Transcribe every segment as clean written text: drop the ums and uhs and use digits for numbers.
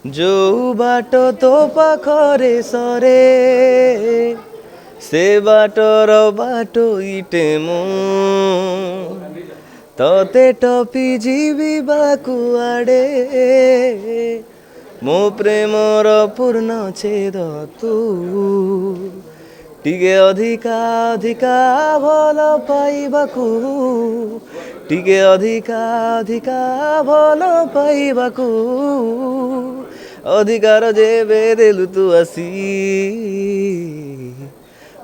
जो बाट तो पाखरे सरे से बाटर बाटो इटे मु तते टपी जीवी बाकुआड़े मो प्रेमर पूर्ण छेद तू टिके अधिका अधिका भल पाइबाकू टिके अधिका अधिका भल पाइबाकू अधिकार जेबे देलु तू आसी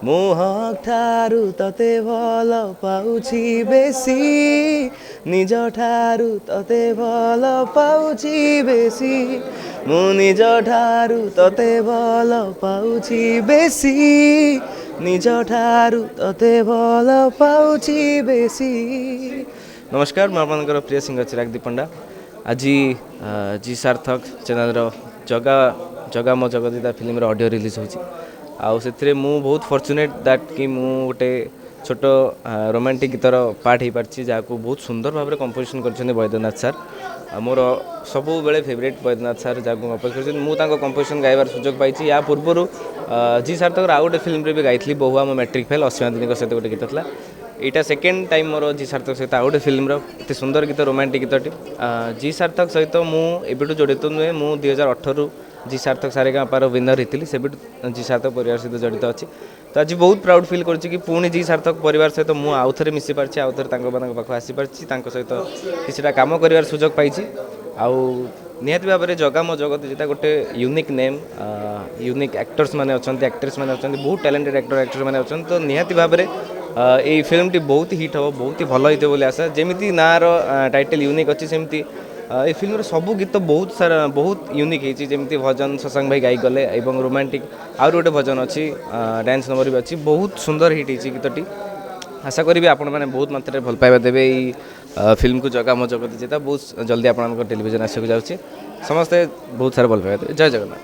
मोह ठारू तते भल पाउछि बेसी निज ठारू तते भल पाउछि बेसी मु निज ठारू तते भल पाउछि बेसी निज ठारू तते भल पाउछि बेसी। नमस्कार मैं आपनकर प्रिय सिंगर चिराग दीपंडा आज जी सार्थक चैनल जगा जगा मो जगदीता फिल्म ऑडियो रिलीज होची आउ से मु बहुत फॉर्चुनेट दैट कि मु गोटे छोट रोमांटिक गीतर पार्ट हो पार्टी जहाँ को बहुत सुंदर भाव में कंपोजिशन कर बैद्यनाथ सर मोर सब बेले फेवरेट बैद्यनाथ सर जहाँ को कंपोज कर मुझे कंपोजिशन गाइबार सुजोग पाई या पूर्वर जी सार्थक आउ गोटे फिल्म भी गाई बहुआ मो मैट्रिक फेल असीमा दिन सहित गोटे गीत था यहाँ सेकेंड टाइम मोर जी सार्थक सहित आउ गोटे फिल्म एत सुंदर गीत रोमांटिक गीतटी जी सार्थक सहित मुझे जड़ित नुहे मु 2018 जी सार्थक सारेगामापार विनर होती से जी सार्थक परिवार सहित जड़ित अच्छी तो आज बहुत प्राउड फिल करुँची पुणी जी सार्थक परिवार सहित मुझे आउ थे मिसी पार्टी आउ थे पाख आसीपार सहित किसी काम कर सुजोग पाई आउ निहाती भाव में जगा मो जगत जेटा गोटे यूनिक नेम यूनिक एक्टर्स मैंने अच्छा एक्ट्रेस मैंने अच्छा बहुत टैलेंटेड एक्टर एक्ट्रेस मैंने अच्छा तो निहाती भाव में ये फिल्म टी बहुत हिट हम बहुत ही भल होते बोली आशा जमी ना टाइटल यूनिक अच्छी सेमती ये फिल्म सब गीत बहुत सारा बहुत यूनिक होती भजन शशांक भाई गाई गले और रोमांटिक आउ गोटे भजन अच्छी डांस नंबर भी अच्छी बहुत सुंदर हिट होती गीतटी आशा करी आपण मैंने बहुत मात्रा भल पाइबा देवे फिल्म को जगा मो जगत जेता बहुत जल्दी आप टेलीविजन आसक जाऊँगी समस्ते बहुत सारा भल पाइबा देवे। जय जगन्नाथ।